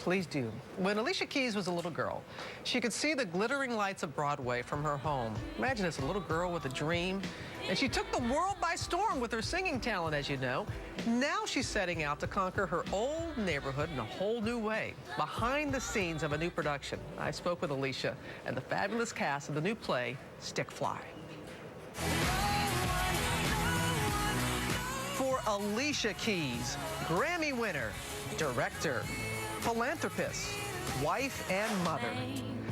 Please do. When Alicia Keys was a little girl, she could see the glittering lights of Broadway from her home. Imagine it's a little girl with a dream. And she took the world by storm with her singing talent, as you know. Now she's setting out to conquer her old neighborhood in a whole new way, behind the scenes of a new production. I spoke with Alicia and the fabulous cast of the new play, Stick Fly. For Alicia Keys, Grammy winner, director, philanthropist, wife, and mother,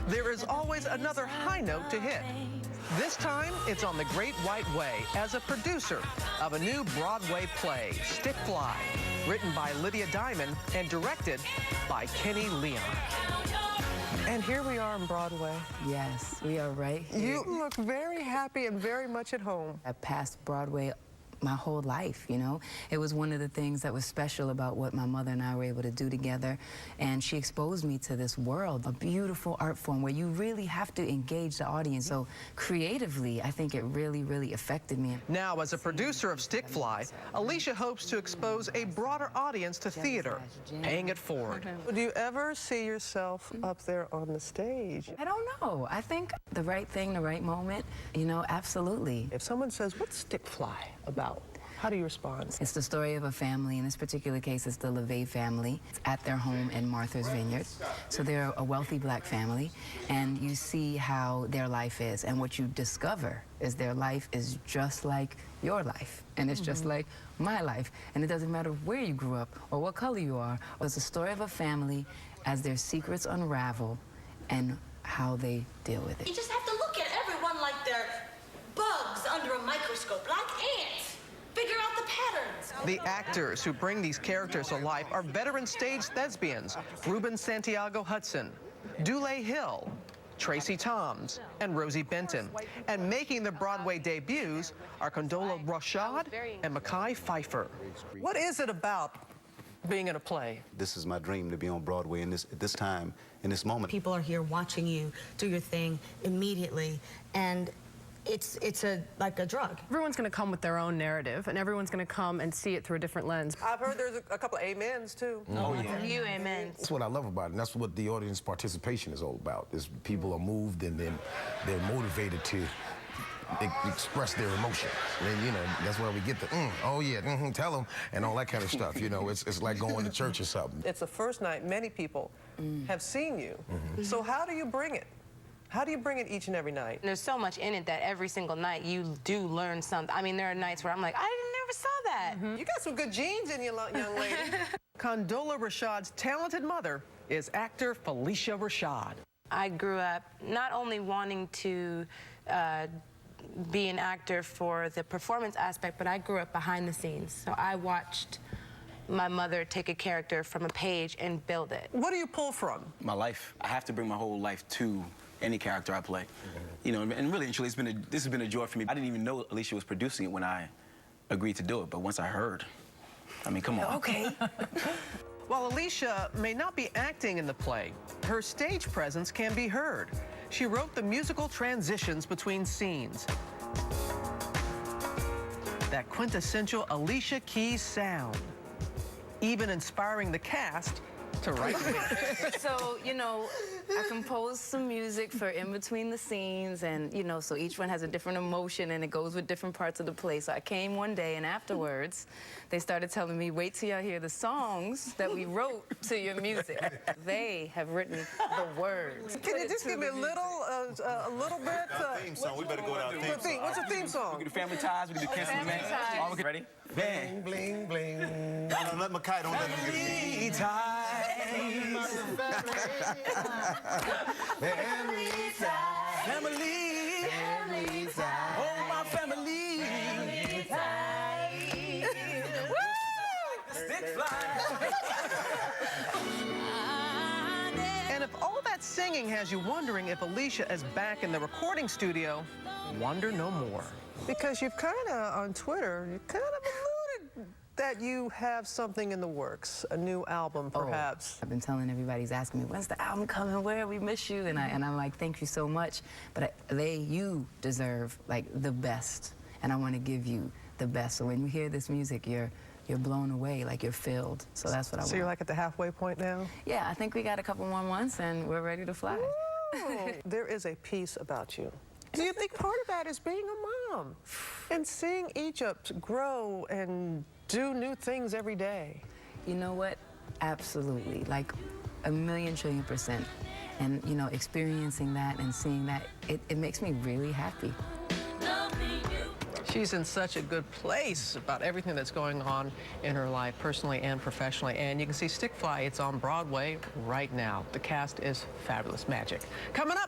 there is always another high note to hit. This time, it's on the Great White Way as a producer of a new Broadway play, Stick Fly, written by Lydia Diamond and directed by Kenny Leon. And here we are on Broadway. Yes, we are right here. You look very happy and very much at home. I passed Broadway my whole life, you know. It was one of the things that was special about what my mother and I were able to do together. And she exposed me to this world, a beautiful art form where you really have to engage the audience. So creatively, I think it really, really affected me. Now, as a producer of Stick Fly, Alicia hopes to expose a broader audience to theater, paying it forward. Do you ever see yourself up there on the stage? I don't know. I think the right thing, the right moment, you know, absolutely. If someone says, what's Stick Fly about? How do you respond? It's the story of a family. In this particular case, it's the LeVay family. It's at their home in Martha's Vineyard. So they're a wealthy black family, and you see how their life is. And what you discover is their life is just like your life, and it's just like my life. And it doesn't matter where you grew up or what color you are. It's the story of a family as their secrets unravel and how they deal with it. You just have to look at everyone like they're bugs under a microscope, like ants. Figure out the patterns. The actors who bring these characters to life are veteran stage thespians, Ruben Santiago Hudson, Dule Hill, Tracy Toms, and Rosie Benton. And making their Broadway debuts are Condola Rashad and Mekhi Phifer. What is it about being in a play? This is my dream, to be on Broadway at this time, in this moment. People are here watching you do your thing immediately, and it's like a drug. Everyone's going to come with their own narrative, and everyone's going to come and see it through a different lens. I've heard there's a couple of amens, too. Oh, yeah. You amens. That's what I love about it, and that's what the audience participation is all about. Is people are moved, and then they're motivated to express their emotion. And, you know, that's where we get the, oh, yeah, tell them, and all that kind of stuff. You know, it's like going to church or something. It's the first night many people have seen you. So how do you bring it? How do you bring it each and every night? There's so much in it that every single night you do learn something. I mean, there are nights where I'm like, I never saw that. You got some good genes in you, young lady. Condola Rashad's talented mother is actor Felicia Rashad. I grew up not only wanting to be an actor for the performance aspect, but I grew up behind the scenes. So I watched my mother take a character from a page and build it. What do you pull from? My life. I have to bring my whole life to any character I play. You know, and really and truly, this has been a joy for me. I didn't even know Alicia was producing it when I agreed to do it, but once I heard, I mean, come on. Okay. While Alicia may not be acting in the play, her stage presence can be heard. She wrote the musical transitions between scenes. That quintessential Alicia Keys sound, even inspiring the cast to write it. So, you know, I composed some music for in between the scenes, and, you know, so each one has a different emotion, and it goes with different parts of the play. So I came one day, and afterwards, they started telling me, wait till y'all hear the songs that we wrote to your music. They have written the words. Can you just give me a little bit? Theme song. We better go down theme song. What's your theme song? We can do Family Ties, we can do Kiss Family Ties. All right, ready? Bling, bling, bling. Don't let Mekhi, don't let him get Family Ties. Family ties. Family. Family ties. Oh, my family. Family ties. Woo! Stick Fly. And if all that singing has you wondering if Alicia is back in the recording studio, wonder no more. Because you've kind of, on Twitter, you kind of alluded that you have something in the works, a new album, perhaps. I've been telling everybody, he's asking me, when's the album coming? Where? We miss you. And I'm like, thank you so much. But you deserve, like, the best. And I want to give you the best. So when you hear this music, you're you're blown away, like you're filled. So that's what I want. So you're like at the halfway point now? Yeah, I think we got a couple more months and we're ready to fly. Ooh, there is a piece about you. Do you think part of that is being a mom and seeing Egypt grow and do new things every day? You know what? Absolutely. Like a million trillion %. And, you know, experiencing that and seeing that, it makes me really happy. She's in such a good place about everything that's going on in her life, personally and professionally. And you can see Stick Fly, it's on Broadway right now. The cast is fabulous magic. Coming up.